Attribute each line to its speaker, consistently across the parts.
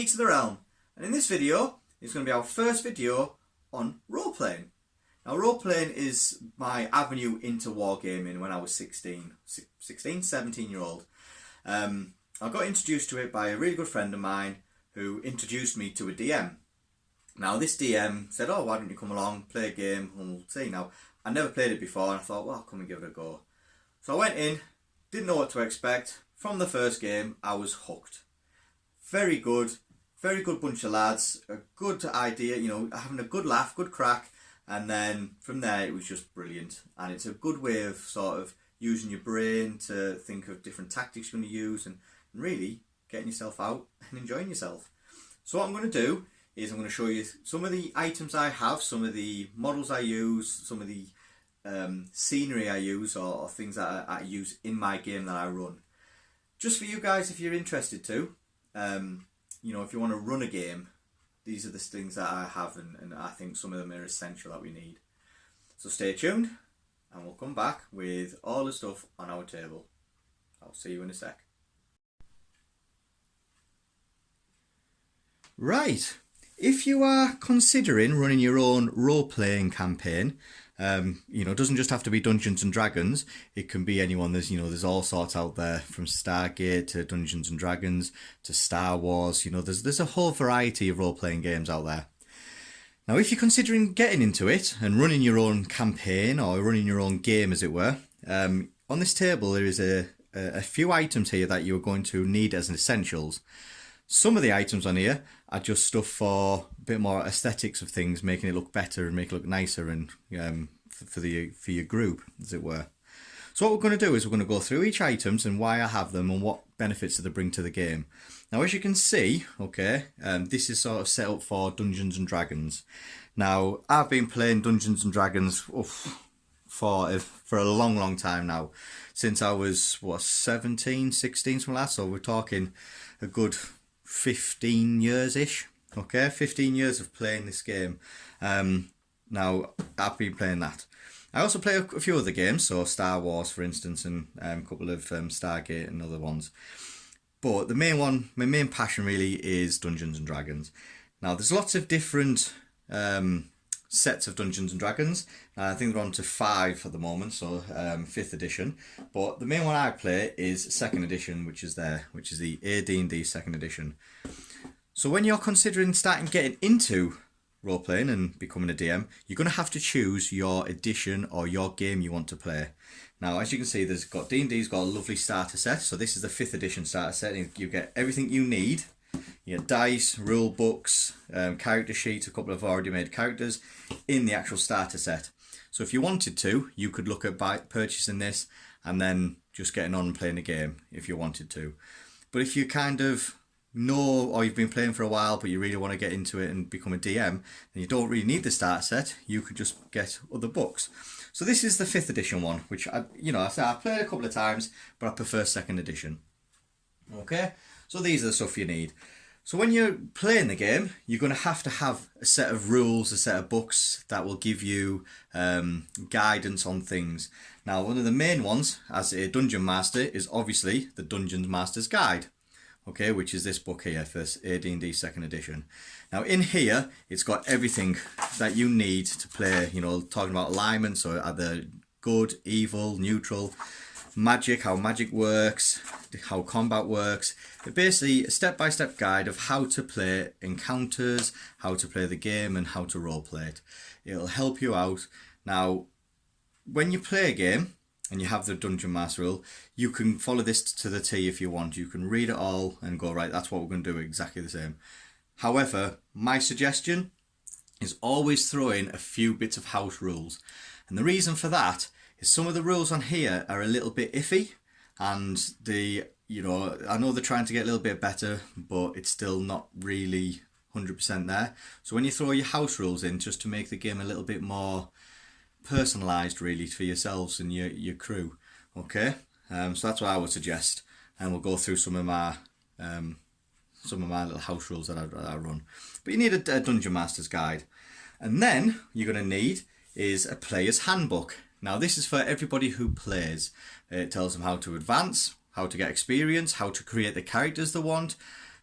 Speaker 1: Geeks of the Realm, and in this video it's going to be our first video on role-playing. Now role-playing is my avenue into wargaming when I was 17 year old. I got introduced to it by a really good friend of mine who introduced me to a DM. Now this DM said, oh, why don't you come along, play a game and we'll see. Now I never played it before and I thought, well, I'll come and give it a go. So I went in, didn't know what to expect. From the first game I was hooked. Very good bunch of lads, a good idea, you know, having a good laugh, good crack, and then from there it was just brilliant. And it's a good way of sort of using your brain to think of different tactics you're going to use and really getting yourself out and enjoying yourself. So what I'm going to do is I'm going to show you some of the items I have, some of the models I use, some of the scenery I use, or things that I use in my game that I run. Just for you guys, if you're interested to, you know, if you want to run a game, these are the things that I have, and I think some of them are essential that we need. So stay tuned and we'll come back with all the stuff on our table. I'll see you in a sec. Right, if you are considering running your own role-playing campaign, you know, it doesn't just have to be Dungeons and Dragons. It can be anyone. There's all sorts out there, from Stargate to Dungeons and Dragons to Star Wars. You know, there's a whole variety of role-playing games out there. Now, if you're considering getting into it and running your own campaign or running your own game, as it were, on this table there is a few items here that you're going to need as essentials. Some of the items on here are just stuff for a bit more aesthetics of things, making it look better and make it look nicer, and for your group, as it were. So what we're going to do is we're going to go through each items and why I have them and what benefits do they bring to the game. Now, as you can see, okay, this is sort of set up for Dungeons and Dragons. Now, I've been playing Dungeons and Dragons for a long time now, since I was 17, 16, something like that. So we're talking a good 15 years-ish, okay, 15 years of playing this game. Now, I've been playing that. I also play a few other games, so Star Wars, for instance, and a couple of Stargate and other ones. But the main one, my main passion really is Dungeons and Dragons. Now, there's lots of different sets of Dungeons and Dragons. I think they're on to 5 at the moment, so 5th edition. But the main one I play is 2nd edition, which is the AD&D 2nd edition. So when you're considering getting into role-playing and becoming a DM, you're going to have to choose your edition or your game you want to play. Now, as you can see, D&D's got a lovely starter set. So this is the 5th edition starter set, and you get everything you need. You get dice, rule books, character sheets, a couple of already made characters in the actual starter set. So if you wanted to, you could look at purchasing this and then just getting on and playing a game if you wanted to. But if you kind of know, or you've been playing for a while but you really want to get into it and become a DM, and you don't really need the starter set, you could just get other books. So this is the 5th edition one, which I've played a couple of times, but I prefer 2nd edition. Okay, so these are the stuff you need. So when you're playing the game, you're going to have a set of rules, a set of books that will give you guidance on things. Now, one of the main ones as a Dungeon Master is obviously the Dungeon Master's Guide, okay, which is this book here for AD&D 2nd edition. Now in here, it's got everything that you need to play, you know, talking about alignments, so either good, evil, neutral, magic, how magic works, how combat works. It's basically a step-by-step guide of how to play encounters, how to play the game, and how to roleplay it. It'll help you out. Now, when you play a game and you have the Dungeon Master rule, you can follow this to the T if you want. You can read it all and go, right, that's what we're going to do, exactly the same. However, my suggestion is always throw in a few bits of house rules. And the reason for that is some of the rules on here are a little bit iffy, and I know they're trying to get a little bit better, but it's still not really 100% there. So when you throw your house rules in, just to make the game a little bit more personalised really for yourselves and your crew, okay? So that's what I would suggest, and we'll go through some of my little house rules that I run. But you need a Dungeon Master's Guide, and then you're going to need is a player's handbook. Now this is for everybody who plays. It tells them how to advance, how to get experience, how to create the characters they want,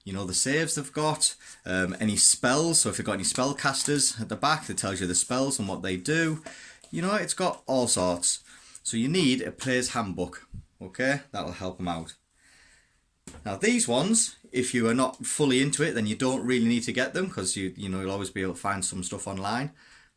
Speaker 1: you know, the saves they've got, any spells. So if you've got any spellcasters at the back, that tells you the spells and what they do. You know, it's got all sorts. So you need a player's handbook, okay? That will help them out. Now these ones, if you are not fully into it, then you don't really need to get them, because you know, you'll always be able to find some stuff online.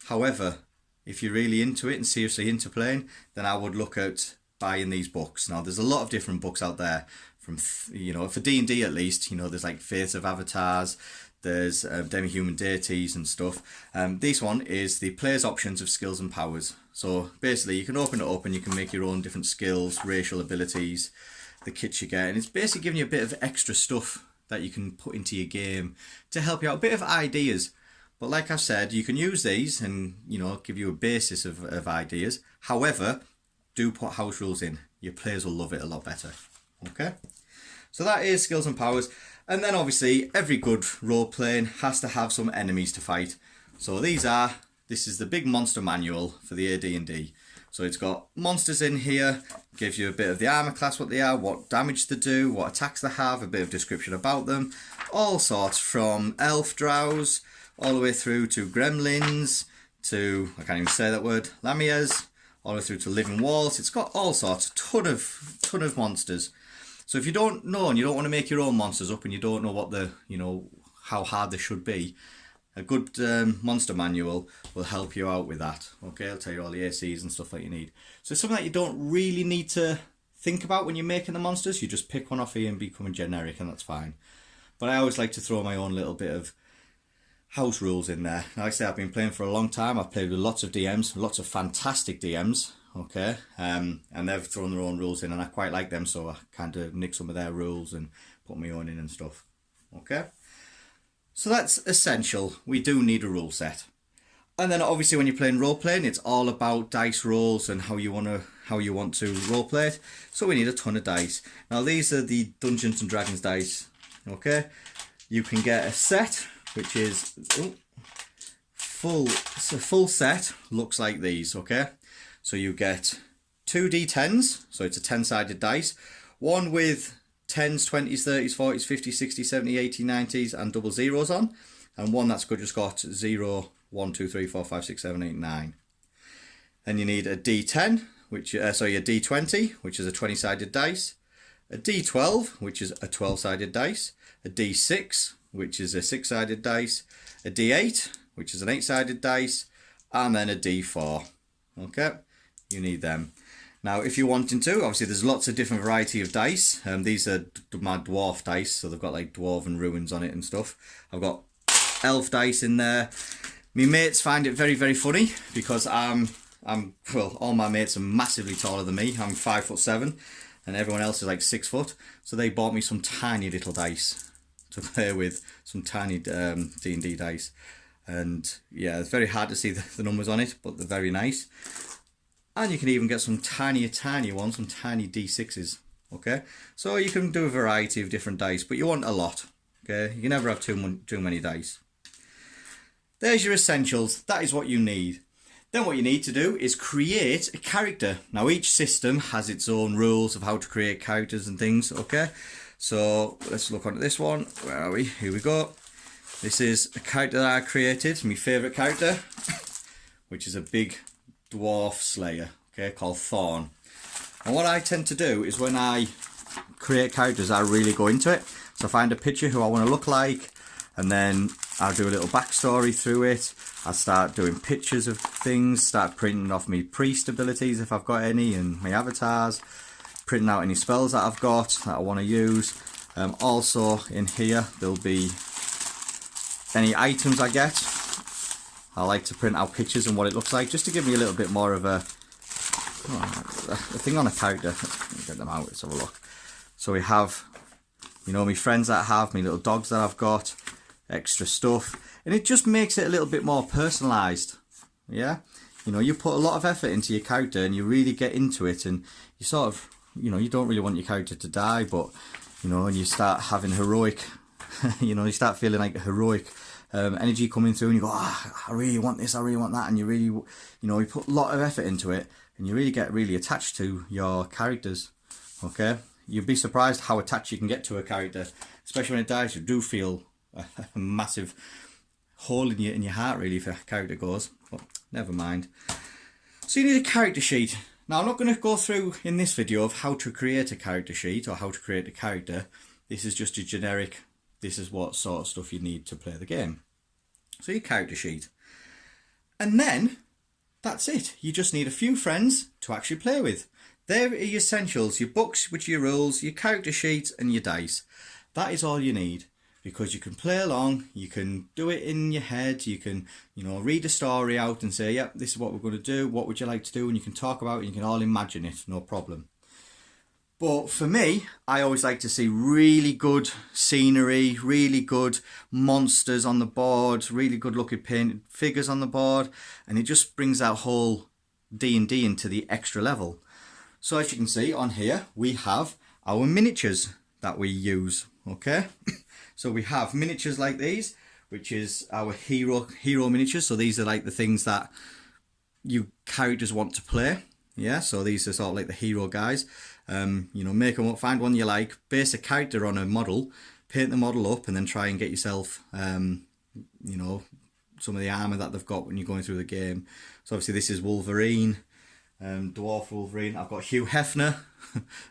Speaker 1: However, if you're really into it and seriously into playing, then I would look at buying these books. Now there's a lot of different books out there, from, you know, for D&D at least, you know, there's like Faiths of Avatars, there's Demi-Human Deities and stuff. This one is the Player's Options of Skills and Powers. So basically you can open it up and you can make your own different skills, racial abilities, the kits you get, and it's basically giving you a bit of extra stuff that you can put into your game to help you out, a bit of ideas. But like I said, you can use these and, you know, give you a basis of ideas. However, do put house rules in. Your players will love it a lot better. Okay, so that is skills and powers. And then obviously every good role playing has to have some enemies to fight. So this is the big monster manual for the AD&D. So it's got monsters in here, gives you a bit of the armor class, what they are, what damage they do, what attacks they have, a bit of description about them, all sorts, from elf drows all the way through to gremlins, to, I can't even say that word, lamias, all the way through to living walls. It's got all sorts, a ton of monsters. So if you don't know and you don't want to make your own monsters up and you don't know what the, you know, how hard they should be, a good monster manual will help you out with that. Okay, I'll tell you all the ACs and stuff that you need. So it's something that you don't really need to think about when you're making the monsters. You just pick one off here and become a generic, and that's fine. But I always like to throw my own little bit of house rules in there. Like I say, I've been playing for a long time. I've played with lots of DMs, lots of fantastic DMs. Okay, and they've thrown their own rules in, and I quite like them, so I kind of nick some of their rules and put my own in and stuff. Okay, so that's essential. We do need a rule set. And then obviously when you're playing role playing, it's all about dice rolls and how you want to role play it. So we need a ton of dice. Now these are the Dungeons and Dragons dice. Okay, you can get a set which is full set, looks like these. Okay, so you get 2 d10s, so it's a 10-sided dice, one with 10s, 20s, 30s, 40s, 50s, 60s, 70s, 80s, 90s and double zeros on, and one that's just got 0, 1, 2, 3, 4, 5, 6, 7, 8, 9. Then you need a d10, which a d20, which is a 20-sided dice, a d12, which is a 12-sided dice, a d6, which is a 6-sided dice, a d8, which is an 8-sided dice, and then a d4. Okay, you need them. Now, if you're wanting to, obviously there's lots of different variety of dice. These are my dwarf dice, so they've got like dwarven ruins on it and stuff. I've got elf dice in there. My mates find it very, very funny because well, all my mates are massively taller than me. I'm 5'7", and everyone else is like 6 foot. So they bought me some tiny little dice to play with, some tiny D&D dice. And yeah, it's very hard to see the numbers on it, but they're very nice. And you can even get some tiny ones, some tiny D6s. Okay, so you can do a variety of different dice, but you want a lot. Okay, you can never have too many dice. There's your essentials. That is what you need. Then what you need to do is create a character. Now each system has its own rules of how to create characters and things. Okay, so let's look on this one. Where are we? Here we go. This is a character that I created, my favourite character, which is a big dwarf slayer, okay, called Thorn. And what I tend to do is when I create characters, I really go into it. So I find a picture who I want to look like, and then I'll do a little backstory through it. I start doing pictures of things, start printing off my priest abilities if I've got any, and my avatars, printing out any spells that I've got that I want to use. Also in here there'll be any items I get. I like to print out pictures and what it looks like, just to give me a little bit more of a thing on a character. Let me get them out, let's have a look. So we have, you know, my friends that I have, my little dogs that I've got, extra stuff, and it just makes it a little bit more personalised. Yeah, you know, you put a lot of effort into your character and you really get into it, and you sort of, you know, you don't really want your character to die, but you know, and you start having heroic you know, you start feeling like a heroic energy coming through, and you go, I really want this, I really want that, and you really, you know, you put a lot of effort into it, and you really get really attached to your characters. Okay, you'd be surprised how attached you can get to a character, especially when it dies. You do feel a massive hole in your heart, really, if a character goes. But never mind. So you need a character sheet. Now, I'm not going to go through in this video of how to create a character sheet or how to create a character. This is just a generic, this is what sort of stuff you need to play the game. So your character sheet. And then, that's it. You just need a few friends to actually play with. There are your essentials, your books, which are your rules, your character sheet and your dice. That is all you need, because you can play along, you can do it in your head, you can, read a story out and say, yep, this is what we're going to do, what would you like to do, and you can talk about it, and you can all imagine it, no problem. But for me, I always like to see really good scenery, really good monsters on the board, really good looking painted figures on the board, and it just brings that whole D&D into the extra level. So as you can see on here, we have our miniatures that we use, okay? So we have miniatures like these, which is our hero miniatures. So these are like the things that you characters want to play. Yeah, so these are sort of like the hero guys. Make them up, find one you like, base a character on a model, paint the model up, and then try and get yourself, some of the armour that they've got when you're going through the game. So obviously this is Wolverine, dwarf Wolverine. I've got Hugh Hefner,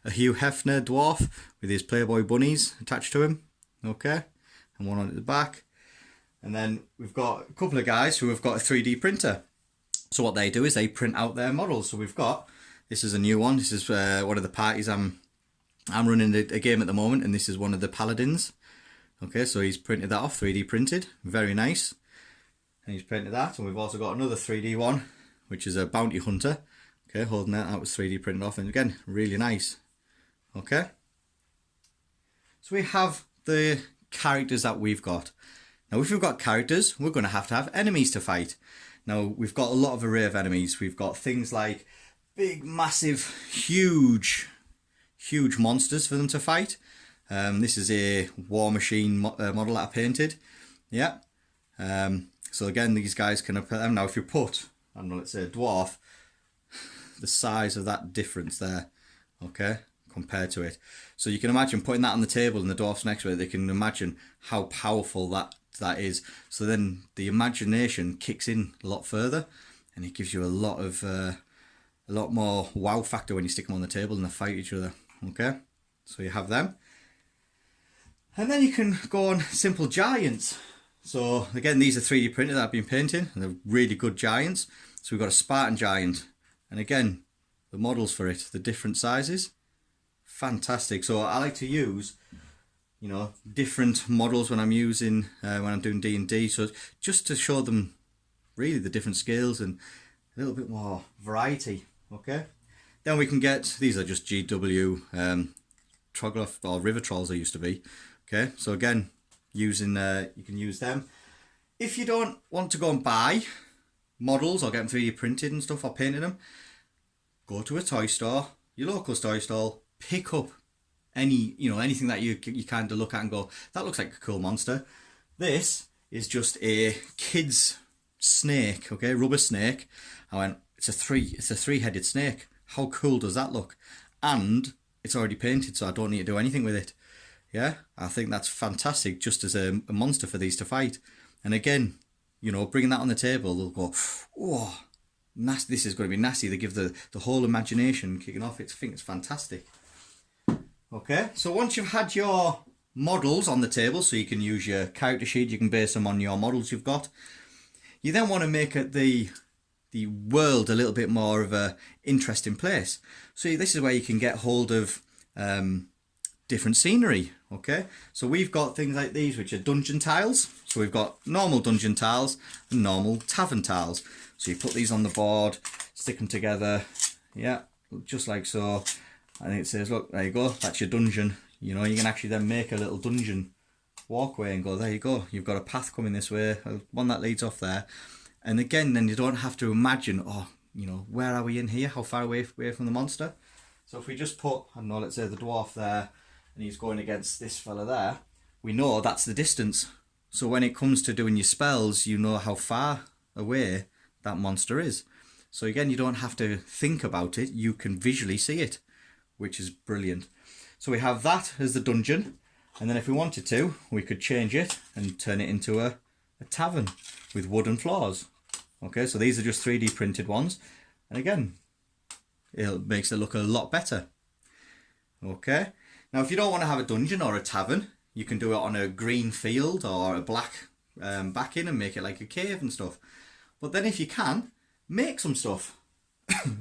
Speaker 1: a Hugh Hefner dwarf with his Playboy bunnies attached to him. Okay, and one on the back. And then we've got a couple of guys who have got a 3D printer. So what they do is they print out their models. So we've got, this is a new one. This is one of the parties I'm running a game at the moment, and this is one of the paladins. Okay, so he's printed that off, 3D printed, very nice. And he's printed that, and we've also got another 3D one, which is a bounty hunter. Okay, holding that was 3D printed off, and again, really nice. Okay, so we have the characters that we've got. Now, if we've got characters, we're going to have enemies to fight. Now, we've got a lot of array of enemies. We've got things like big, massive, huge monsters for them to fight. This is a war machine model that I painted. Yeah. So again, these guys can appear them. Now, if you put, I don't know, let's say a dwarf, the size of that difference there, okay, compared to it. So you can imagine putting that on the table and the dwarfs next to it. They can imagine how powerful that is. So then the imagination kicks in a lot further, and it gives you a lot more wow factor when you stick them on the table and they fight each other. Okay, so you have them, and then you can go on simple giants. So again, these are 3D printed that I've been painting, and they're really good giants. So we've got a Spartan giant, and again, the models for it, the different sizes, fantastic. So I like to use different models when I'm using when I'm doing D&D, so just to show them really the different scales and a little bit more variety. Okay, then we can get, these are just GW Trogloth or River Trolls they used to be. Okay, so again, using you can use them. If you don't want to go and buy models or get them 3D printed and stuff or painted them, go to a toy store, your local toy store, pick up anything that you kind of look at and go, that looks like a cool monster. This is just a kid's snake, okay, rubber snake. I went, it's a three-headed snake. How cool does that look? And it's already painted, so I don't need to do anything with it. Yeah, I think that's fantastic, just as a monster for these to fight. And again, bringing that on the table, they'll go, oh, nasty. This is going to be nasty. They give the whole imagination kicking off. I think it's fantastic. Okay, so once you've had your models on the table, so you can use your character sheet, you can base them on your models you've got. You then want to make it the world a little bit more of a interesting place. So this is where you can get hold of different scenery. Okay, so we've got things like these, which are dungeon tiles. So we've got normal dungeon tiles and normal tavern tiles. So you put these on the board, stick them together, yeah, just like so. I think it says, look, there you go, that's your dungeon. You can actually then make a little dungeon walkway and go, there you go, you've got a path coming this way, one that leads off there. And again, then you don't have to imagine, oh, where are we in here? How far away from the monster? So if we just put, I don't know, let's say the dwarf there, and he's going against this fella there, we know that's the distance. So when it comes to doing your spells, you know how far away that monster is. So again, you don't have to think about it, you can visually see it, which is brilliant. So we have that as the dungeon, and then if we wanted to, we could change it and turn it into a tavern with wooden floors. Okay, so these are just 3D printed ones, and again, it makes it look a lot better. Okay, now if you don't want to have a dungeon or a tavern, you can do it on a green field or a black backing and make it like a cave and stuff. But then if you can, make some stuff.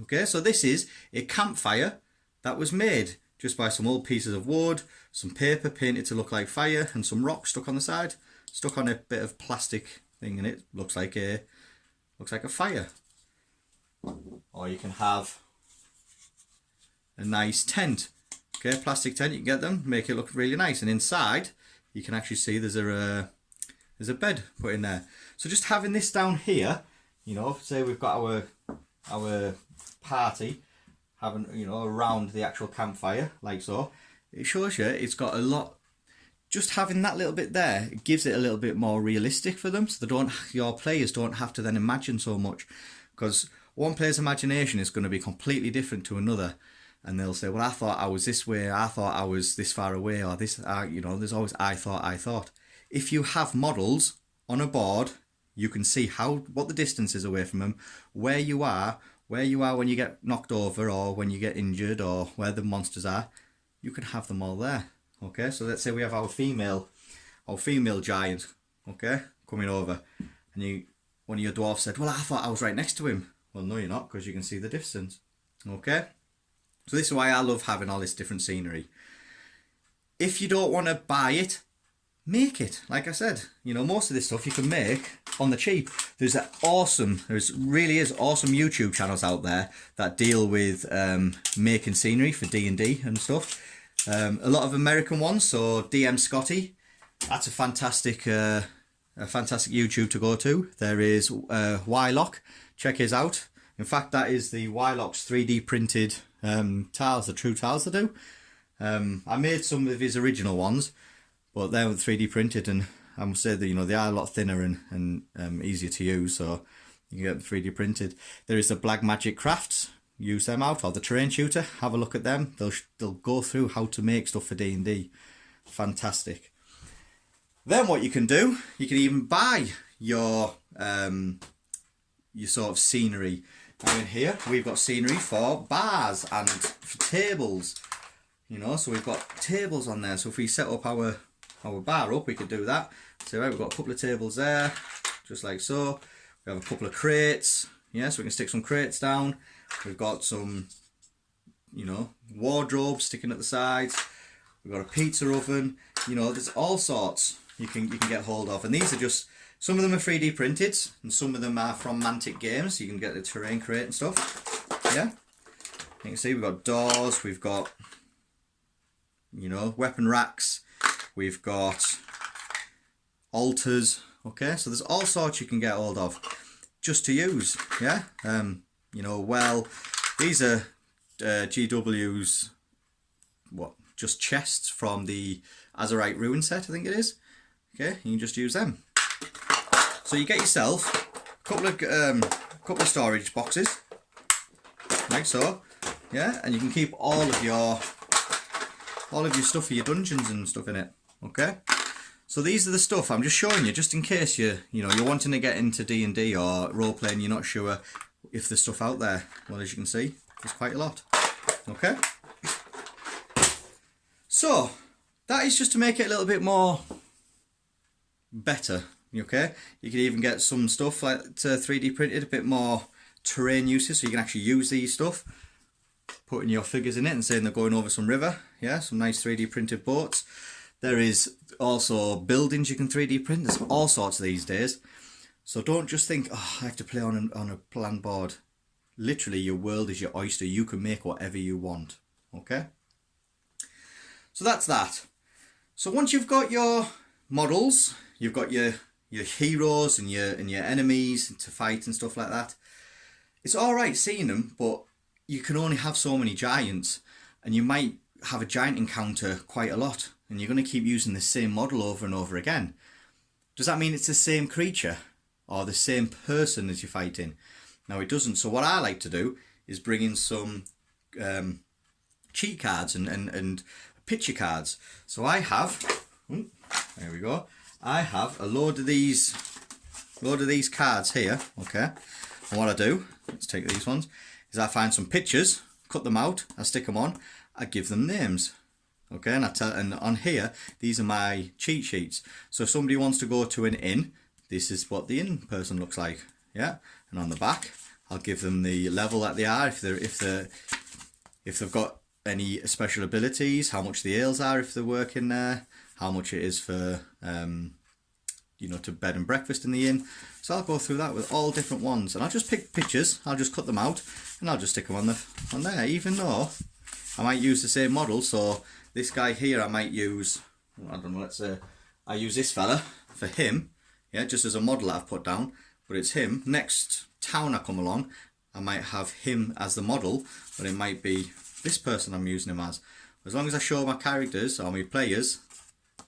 Speaker 1: Okay, so this is a campfire that was made just by some old pieces of wood, some paper painted to look like fire, and some rocks stuck on the side, stuck on a bit of plastic thing, and it looks like a fire. Or you can have a nice tent. Okay, plastic tent, you can get them, make it look really nice, and inside you can actually see there's a bed put in there. So just having this down here, you know, say we've got our party having, you know, around the actual campfire like so, it shows you it's got a lot. Just having that little bit there, it gives it a little bit more realistic for them, so your players don't have to then imagine so much, because one player's imagination is going to be completely different to another, and they'll say, well, I thought I was this way, I thought I was this far away, or this, you know, there's always I thought. If you have models on a board, you can see what the distance is away from them, where you are when you get knocked over or when you get injured, or where the monsters are. You can have them all there. Okay, so let's say we have our female giant, okay, coming over, and one of your dwarves said, well, I thought I was right next to him. Well, no, you're not, because you can see the distance. Okay, so this is why I love having all this different scenery. If you don't want to buy it, make it. Like I said, you know, most of this stuff you can make on the cheap. There's really awesome YouTube channels out there that deal with making scenery for D&D and stuff. A lot of American ones, so DM Scotty, that's a fantastic YouTube to go to. There is Wylocks, check his out. In fact, that is the Wylocks 3D printed tiles, the true tiles they do. I made some of his original ones, but they're 3D printed, and I must say that, you know, they are a lot thinner and easier to use, so you can get them 3D printed. There is the Black Magic Crafts, use them out, or the Terrain Tutor, have a look at them. They'll go through how to make stuff for D&D. Fantastic. Then what you can do, you can even buy your sort of scenery. Now in here we've got scenery for bars and for tables, you know, so we've got tables on there. So if we set up our bar up, we could do that. So right, we've got a couple of tables there, just like so. We have a couple of crates, yeah, so we can stick some crates down. We've got some, you know, wardrobes sticking at the sides. We've got a pizza oven. You know, there's all sorts you can get hold of, and these are just, some of them are 3D printed, and some of them are from Mantic Games. So you can get the terrain crate and stuff. Yeah, you can see we've got doors. We've got, you know, weapon racks. We've got altars. Okay, so there's all sorts you can get hold of just to use. Yeah. You know, well, these are GW's, just chests from the Azurite Ruin set, I think it is. Okay, you can just use them. So you get yourself a couple of storage boxes, like so, yeah, and you can keep all of your stuff for your dungeons and stuff in it. Okay, so these are the stuff I'm just showing you, just in case you're wanting to get into D&D or roleplay and you're not sure if there's stuff out there. Well, as you can see, there's quite a lot. Okay, so that is just to make it a little bit more better. Okay, you can even get some stuff like 3D printed, a bit more terrain uses, so you can actually use these stuff, putting your figures in it and saying they're going over some river. Yeah, some nice 3D printed boats. There is also buildings you can 3D print. There's all sorts these days. So don't just think, oh, I have to play on a plan board. Literally, your world is your oyster. You can make whatever you want. Okay? So that's that. So once you've got your models, you've got your heroes and your enemies to fight and stuff like that. It's all right seeing them, but you can only have so many giants, and you might have a giant encounter quite a lot, and you're going to keep using the same model over and over again. Does that mean it's the same creature or the same person as you're fighting? No, it doesn't. So what I like to do is bring in some cheat cards and picture cards. So I have, there we go, I have a load of these cards here, okay? And what I do, let's take these ones, is I find some pictures, cut them out, I stick them on, I give them names. Okay, and on here, these are my cheat sheets. So if somebody wants to go to an inn, this is what the inn person looks like. Yeah, and on the back, I'll give them the level that they are, if they've got any special abilities, how much the ales are if they're working there, how much it is for you know, to bed and breakfast in the inn. So I'll go through that with all different ones, and I'll just pick pictures. I'll just cut them out, and I'll just stick them on there. Even though I might use the same model, so this guy here I might use, I don't know, let's say I use this fella for him, yeah, just as a model that I've put down, but it's him. Next town I come along, I might have him as the model, but it might be this person I'm using him as. As long as I show my characters or my players,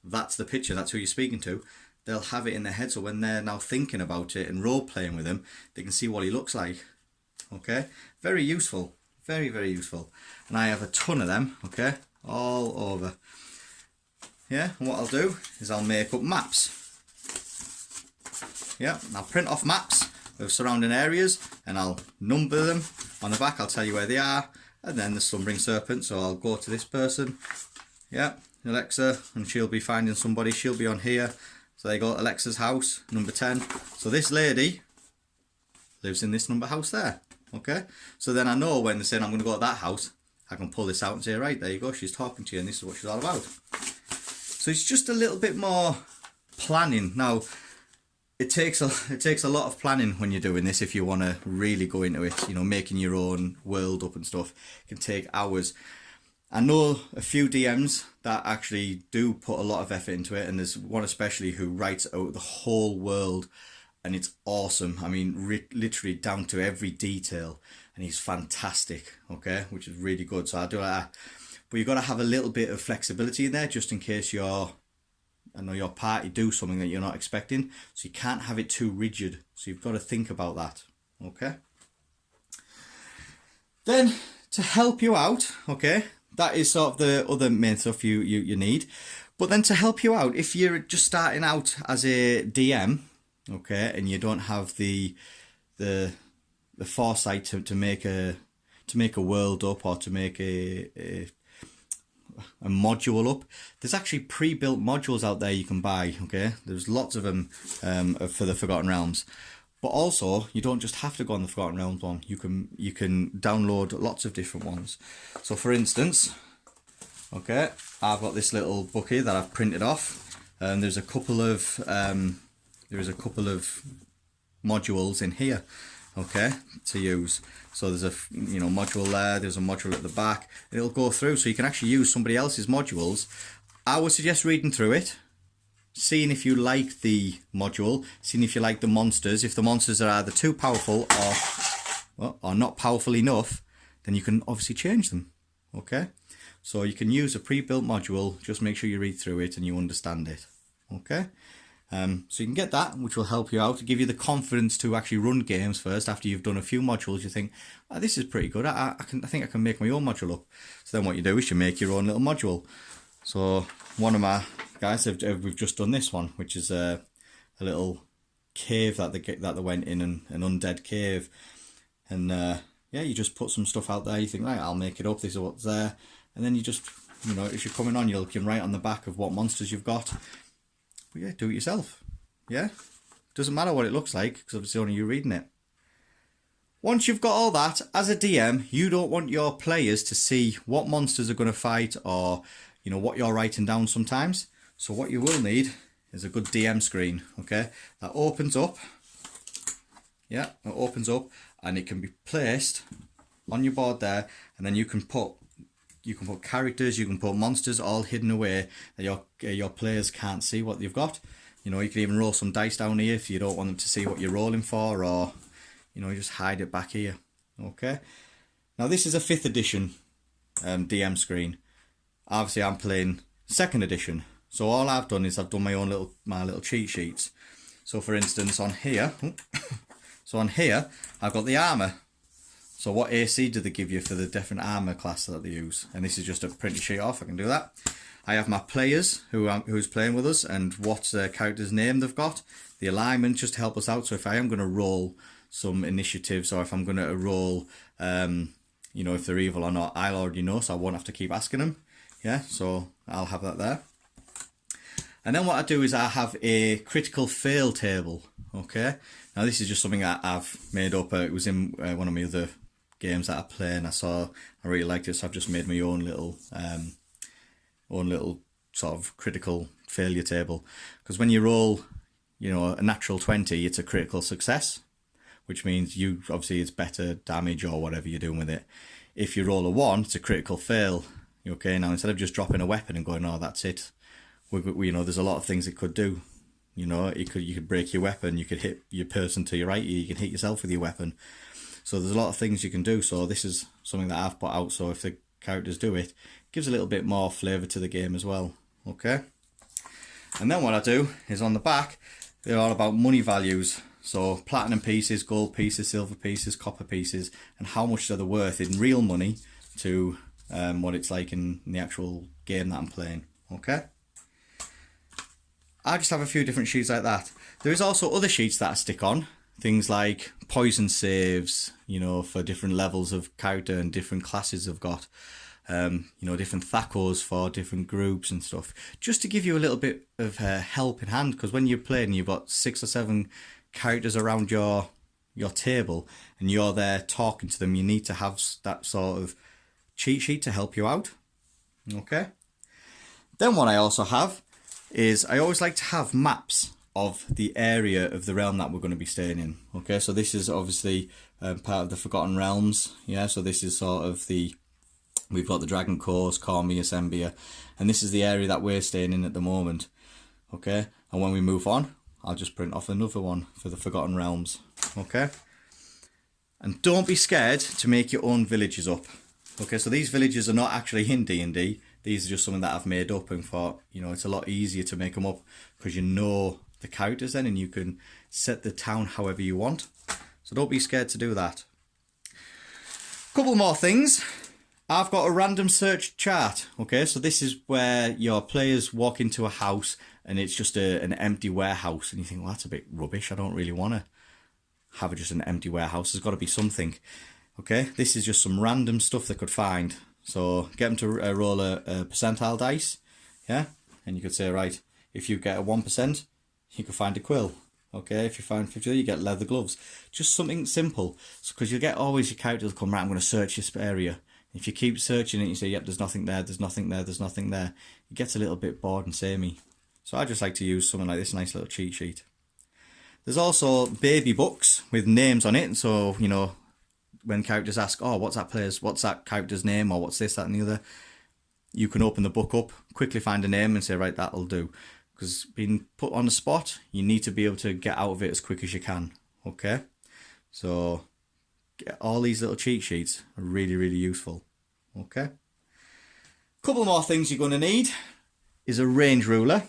Speaker 1: that's the picture, that's who you're speaking to, they'll have it in their head, so when they're now thinking about it and role playing with him, they can see what he looks like. Okay, very useful, very, very useful. And I have a ton of them, okay, all over. Yeah, and what I'll do is I'll make up maps. Yeah, and I'll print off maps of surrounding areas, and I'll number them. On the back I'll tell you where they are, and then the slumbering serpent, so I'll go to this person, yeah, Alexa, and she'll be finding somebody, she'll be on here. So they go to Alexa's house, number 10. So this lady lives in this number house there, okay? So then I know when they're saying I'm going to go to that house, I can pull this out and say, right, there you go, she's talking to you and this is what she's all about. So it's just a little bit more planning. Now, it takes a lot of planning when you're doing this if you want to really go into it, you know, making your own world up and stuff. It can take hours. I know a few DMs that actually do put a lot of effort into it, and there's one especially who writes out the whole world, and it's awesome. I mean, literally down to every detail, and he's fantastic, okay, which is really good. So I do like that. But you've got to have a little bit of flexibility in there just in case your party do something that you're not expecting. So you can't have it too rigid. So you've got to think about that, okay? Then, to help you out, okay, that is sort of the other main stuff you need. But then to help you out, if you're just starting out as a DM, okay, and you don't have the foresight to make a world up or to make a module up, there's actually pre-built modules out there you can buy, okay? There's lots of them for the Forgotten Realms. But also, you don't just have to go on the Forgotten Realms one. You can download lots of different ones. So, for instance, okay, I've got this little book here that I've printed off, and there's a couple of modules in here, okay, to use. So there's a module there. There's a module at the back. It'll go through, so you can actually use somebody else's modules. I would suggest reading through it, seeing if you like the module, seeing if you like the monsters. If the monsters are either too powerful or not powerful enough, then you can obviously change them, okay? So you can use a pre-built module, just make sure you read through it and you understand it, okay? So you can get that, which will help you out, to give you the confidence to actually run games first. After you've done a few modules, you think, oh, this is pretty good, I think I can make my own module up. So then what you do is you make your own little module. So one of my guys, we've just done this one, which is a little cave that they went in, an undead cave, and yeah, you just put some stuff out there. You think, right, I'll make it up. This is what's there, and then you just, as you're coming on, you're looking right on the back of what monsters you've got. But yeah, do it yourself. Yeah, doesn't matter what it looks like because obviously only you reading it. Once you've got all that, as a DM, you don't want your players to see what monsters are going to fight or what you're writing down sometimes. So what you will need is a good DM screen, okay? That opens up. Yeah, it opens up and it can be placed on your board there, and then you can put characters, you can put monsters all hidden away that your players can't see what you've got. You can even roll some dice down here if you don't want them to see what you're rolling for, or you just hide it back here. Okay. Now this is a 5th edition DM screen. Obviously I'm playing 2nd edition, so all I've done is I've done my little cheat sheets. So for instance on here, I've got the armor. So what AC do they give you for the different armor class that they use? And this is just a printed sheet off. I can do that. I have my players who's playing with us and what character's name they've got. The alignment just to help us out. So if I am going to roll some initiatives, or if I'm going to roll, you know, if they're evil or not, I'll already know, so I won't have to keep asking them. Yeah, so I'll have that there. And then what I do is I have a critical fail table. Okay, now this is just something that I've made up. It was in one of my other games that I play, and I really liked it, so I've just made my own little sort of critical failure table. Because when you roll, you know, a natural 20, it's a critical success, which means you obviously it's better damage or whatever you're doing with it. If you roll a 1, it's a critical fail. Okay, now instead of just dropping a weapon and going, oh, that's it, you know, there's a lot of things it could do. You know, you could break your weapon, you could hit your person to your right, you can hit yourself with your weapon. So there's a lot of things you can do. So this is something that I've put out. So if the characters do it, it gives a little bit more flavour to the game as well. Okay. And then what I do is on the back, they're all about money values. So platinum pieces, gold pieces, silver pieces, copper pieces, and how much are they worth in real money to what it's like in the actual game that I'm playing. Okay. I just have a few different sheets like that. There is also other sheets that I stick on. Things like poison saves, you know, for different levels of character and different classes I've got. You know, different thacos for different groups and stuff. Just to give you a little bit of help in hand. Because when you're playing, you've got 6 or 7 characters around your table. And you're there talking to them. You need to have that sort of cheat sheet to help you out. Okay. Then what I also have is I always like to have maps of the area of the realm that we're going to be staying in. Okay, so this is obviously part of the Forgotten Realms. Yeah, so this is sort of we've got the Dragon Course, Cormia, Sembia, and this is the area that we're staying in at the moment. Okay, and when we move on, I'll just print off another one for the Forgotten Realms. Okay, and don't be scared to make your own villages up. Okay, so these villages are not actually in D&D. These are just something that I've made up and thought, you know, it's a lot easier to make them up because you know the characters then and you can set the town however you want. So don't be scared to do that. Couple more things. I've got a random search chart. Okay, so this is where your players walk into a house and it's just an empty warehouse and you think, well, that's a bit rubbish. I don't really want to have just an empty warehouse. There's got to be something. Okay, this is just some random stuff they could find. So get them to roll a percentile dice, yeah? And you could say, right, if you get a 1%, you could find a quill. Okay, if you find 50, you get leather gloves. Just something simple. Because you get always your characters come, right, I'm going to search this area. If you keep searching it, you say, yep, there's nothing there, there's nothing there, there's nothing there. It gets a little bit bored and samey. So I just like to use something like this nice little cheat sheet. There's also baby books with names on it. So, you know, when characters ask, oh, what's that character's name, or what's this, that, and the other, you can open the book up, quickly find a name and say, right, that'll do. Because being put on the spot, you need to be able to get out of it as quick as you can. Okay? So, all these little cheat sheets are really, really useful. Okay? Couple more things you're going to need is a range ruler.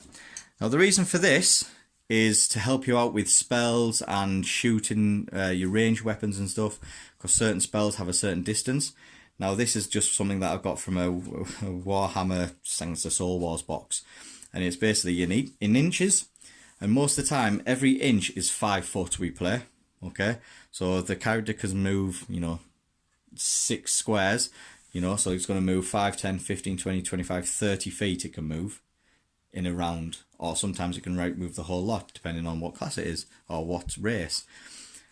Speaker 1: Now, the reason for this is to help you out with spells and shooting your ranged weapons and stuff, because certain spells have a certain distance. Now this is just something that I've got from a Warhammer Sands of Soul Wars box, and it's basically in inches, and most of the time every inch is 5 foot we play. Okay, so the character can move, you know, 6 squares, you know, so it's going to move 5, 10, 15, 20, 25, 30 feet it can move in a round, or sometimes it can move the whole lot depending on what class it is or what race.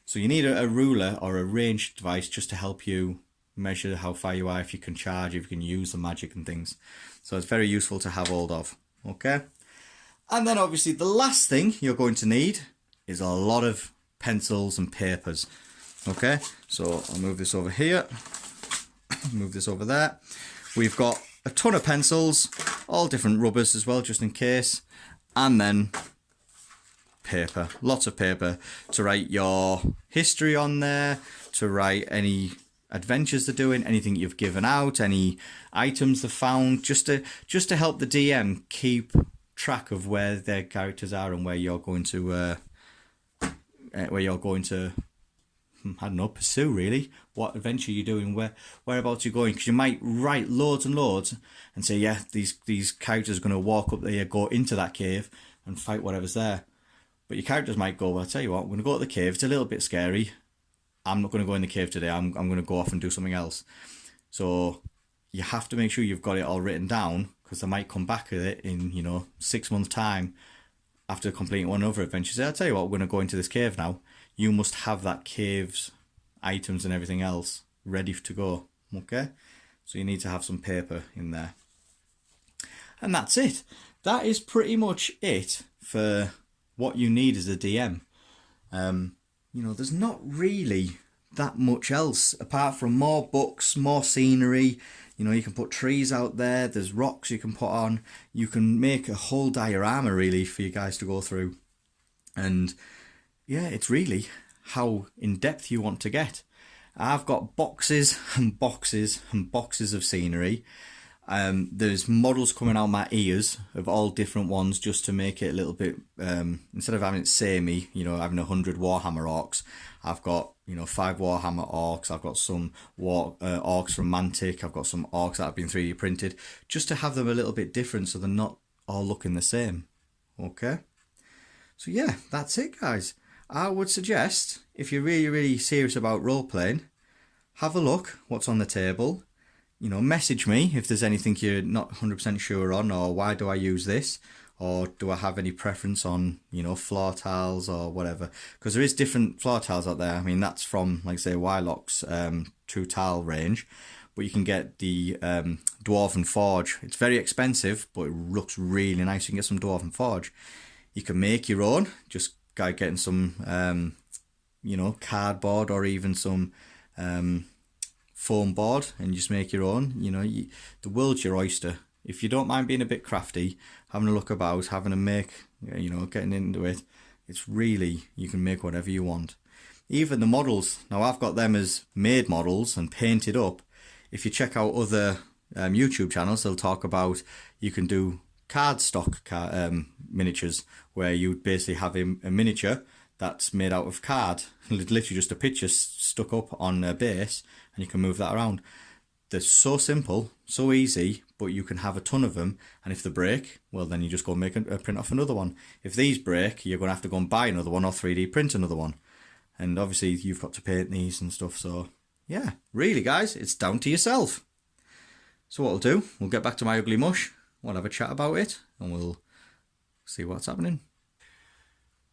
Speaker 1: So you need a ruler or a ranged device just to help you measure how far you are, if you can charge, if you can use the magic and things. So it's very useful to have hold of. Okay, and then obviously the last thing you're going to need is a lot of pencils and papers. Okay, so I'll move this over here, move this over there. We've got a ton of pencils, all different rubbers as well, just in case. And then paper, lots of paper to write your history on there, to write any adventures they're doing, anything you've given out, any items they've found, just to help the DM keep track of where their characters are and where you're going to I don't know, pursue really what adventure you're doing, whereabouts you're going, because you might write loads and loads and say, yeah, these characters are going to walk up there, go into that cave and fight whatever's there. But your characters might go, well, I'll tell you what, I'm going to go to the cave. It's a little bit scary. I'm not going to go in the cave today. I'm going to go off and do something else. So you have to make sure you've got it all written down, because they might come back at it in, 6 months' time after completing one other adventure. Say, I'll tell you what, we're going to go into this cave now. You must have that cave's items and everything else ready to go. Okay? So you need to have some paper in there. And that's it. That is pretty much it for what you need as a DM. There's not really that much else apart from more books, more scenery. You can put trees out there. There's rocks you can put on. You can make a whole diorama really for you guys to go through. And yeah, it's really how in depth you want to get. I've got boxes and boxes and boxes of scenery. There's models coming out my ears of all different ones, just to make it a little bit, instead of having it samey, having 100 Warhammer orcs, I've got 5 Warhammer orcs. I've got some orcs from Mantic. I've got some orcs that have been 3D printed, just to have them a little bit different so they're not all looking the same. Okay, so yeah, that's it, guys. I would suggest, if you're really, really serious about role playing, have a look what's on the table. Message me if there's anything you're not 100% sure on, or why do I use this, or do I have any preference on, floor tiles or whatever, because there is different floor tiles out there. I mean, that's from, like say, Wylocks True Tile range, but you can get the Dwarven Forge. It's very expensive, but it looks really nice. You can get some Dwarven Forge. You can make your own, just by getting some, cardboard or even some foam board, and just make your own. The world's your oyster. If you don't mind being a bit crafty, having a look about, having a make, getting into it, it's really, you can make whatever you want. Even the models, now I've got them as made models and painted up. If you check out other YouTube channels, they'll talk about, you can do cardstock miniatures, where you basically have a miniature that's made out of card, literally just a picture stuck up on a base, and you can move that around. They're so simple, so easy, but you can have a ton of them, and if they break, well, then you just go and make a print off another one. If these break, you're going to have to go and buy another one or 3D print another one. And obviously you've got to paint these and stuff, so yeah, really guys, it's down to yourself. So what we'll do, we'll get back to my ugly mush, we'll have a chat about it, and we'll see what's happening.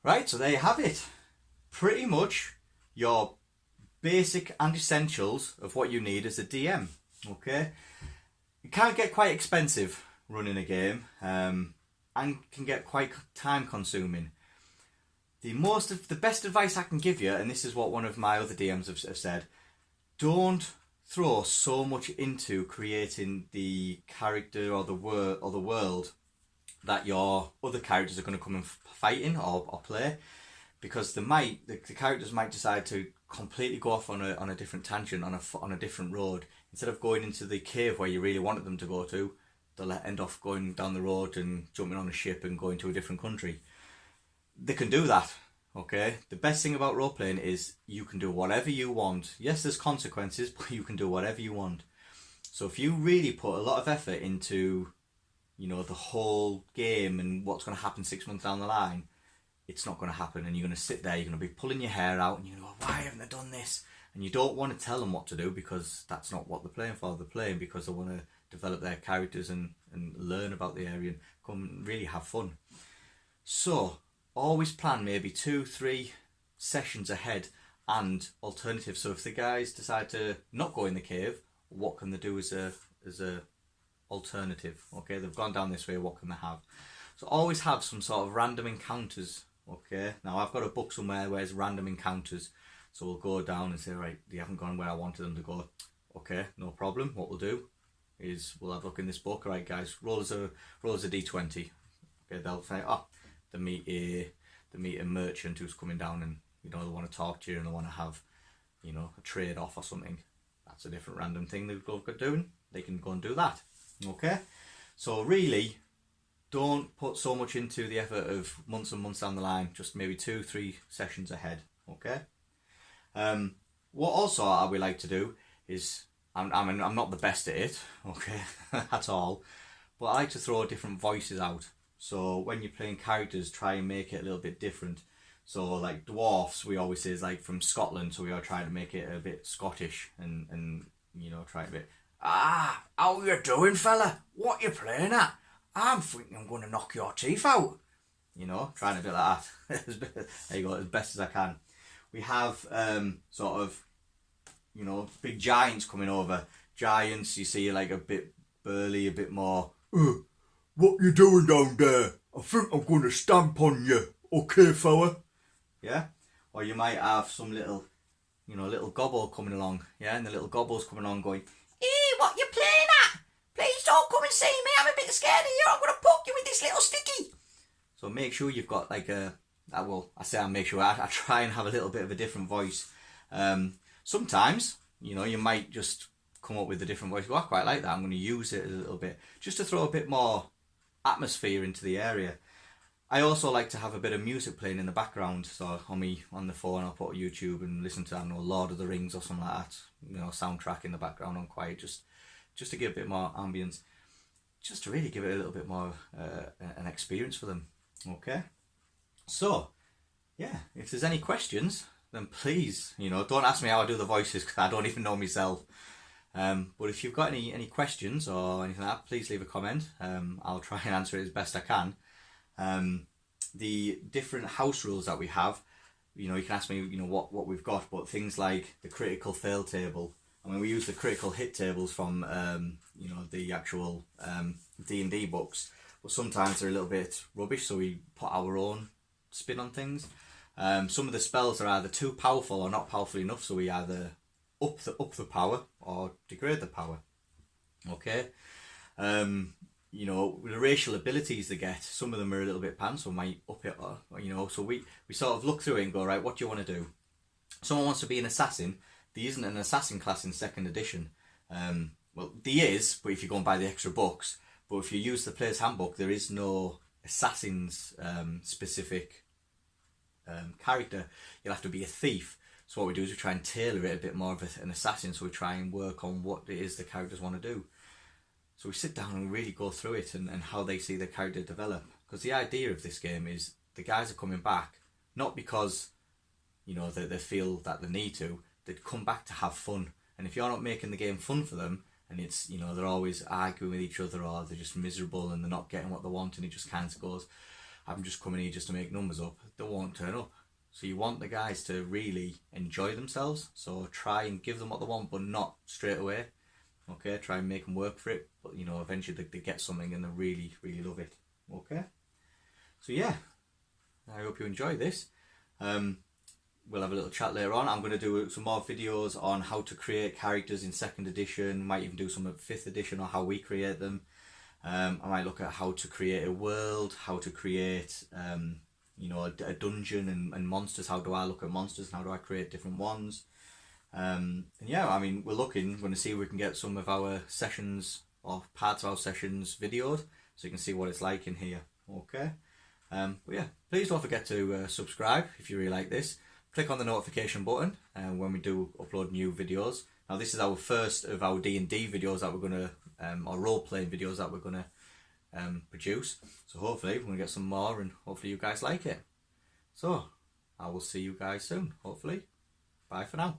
Speaker 1: Right, so there you have it. Pretty much your basic and essentials of what you need as a DM. Okay, it can get quite expensive running a game, and can get quite time consuming. The best advice I can give you, and this is what one of my other DMs have said, don't throw so much into creating the character or the world that your other characters are going to come and fight in or play, because the characters might decide to completely go off on a different tangent, on a different road. Instead of going into the cave where you really wanted them to go to, they'll end off going down the road and jumping on a ship and going to a different country. They can do that, okay? The best thing about role-playing is you can do whatever you want. Yes, there's consequences, but you can do whatever you want. So if you really put a lot of effort into, the whole game and what's going to happen 6 months down the line, it's not going to happen, and you're going to sit there, you're going to be pulling your hair out, and you're going to go, why haven't they done this? And you don't want to tell them what to do, because that's not what they're playing for. They're playing because they want to develop their characters and learn about the area and come and really have fun. So always plan maybe 2-3 sessions ahead and alternatives. So if the guys decide to not go in the cave, what can they do as a alternative? Okay, they've gone down this way, what can they have? So always have some sort of random encounters. Okay, now I've got a book somewhere where it's random encounters, so we'll go down and say, right, they haven't gone where I wanted them to go. Okay, no problem. What we'll do is we'll have a look in this book. All right, guys, roll as a d20. Okay, they'll say, oh, they meet a merchant who's coming down, and they want to talk to you and they want to have a trade off or something. That's a different random thing they've got doing. They can go and do that. Okay, so really, don't put so much into the effort of months and months down the line. Just maybe 2-3 sessions ahead. Okay. What also I would like to do is, I'm not the best at it, okay, at all, but I like to throw different voices out. So when you're playing characters, try and make it a little bit different. So like dwarfs, we always say is like from Scotland, so we are trying to make it a bit Scottish and try a bit. Ah, how you doing, fella? What you playing at? I'm thinking I'm going to knock your teeth out. Trying to do that. There you go, as best as I can. We have sort of, big giants coming over. Giants, you see, like a bit burly, a bit more. What you doing down there? I think I'm going to stamp on you. Okay, fella? Yeah? Or you might have some little, little gobble coming along. Yeah? And the little gobble's coming along going, "Hey, what you playing at? Please don't come and see me. I'm a bit scared of you. I'm going to poke you with this little sticky." So make sure you've got like I try and have a little bit of a different voice. Sometimes, you might just come up with a different voice. Well, I quite like that. I'm going to use it a little bit just to throw a bit more atmosphere into the area. I also like to have a bit of music playing in the background. So on the phone, I'll put YouTube and listen to, I don't know, Lord of the Rings or something like that. Soundtrack in the background on quiet, just to give a bit more ambience, just to really give it a little bit more an experience for them. Okay. So, yeah, if there's any questions, then please, don't ask me how I do the voices, because I don't even know myself. But if you've got any questions or anything like that, please leave a comment. I'll try and answer it as best I can. The different house rules that we have, you can ask me, what we've got, but things like the critical fail table. I mean, we use the critical hit tables from, the actual D&D books, but sometimes they're a little bit rubbish, so we put our own spin on things. Some of the spells are either too powerful or not powerful enough, so we either up the power or degrade the power. Okay. The racial abilities they get, some of them are a little bit pants, so we might up it, or, so we sort of look through it and go, right, what do you want to do? Someone wants to be an assassin. There isn't an assassin class in 2nd edition. Well, there is, but if you're going by the extra books. But if you use the player's handbook, there is no assassin's specific character. You'll have to be a thief. So what we do is we try and tailor it a bit more of an assassin, so we try and work on what it is the characters want to do. So we sit down and really go through it and how they see the character develop. Because the idea of this game is the guys are coming back, not because, they feel that they need to. They'd come back to have fun. And if you're not making the game fun for them, and it's, they're always arguing with each other, or they're just miserable and they're not getting what they want, and it just kind of goes, I'm just coming here just to make numbers up, they won't turn up. So you want the guys to really enjoy themselves, so try and give them what they want, but not straight away. Okay, try and make them work for it, but eventually they get something and they really, really love it. Okay, so yeah, I hope you enjoy this. We'll have a little chat later on. I'm going to do some more videos on how to create characters in 2nd edition, might even do some at 5th edition, or how we create them. I might look at how to create a world, how to create a dungeon and monsters. How do I look at monsters and how do I create different ones? And yeah, I mean, we're going to see if we can get some of our sessions or parts of our sessions videoed, so you can see what it's like in here. Okay. But yeah, please don't forget to subscribe if you really like this. Click on the notification button when we do upload new videos. Now this is our first of our D&D videos that we're going to, or role-playing videos that we're going to produce. So hopefully we're going to get some more, and hopefully you guys like it. So I will see you guys soon, hopefully. Bye for now.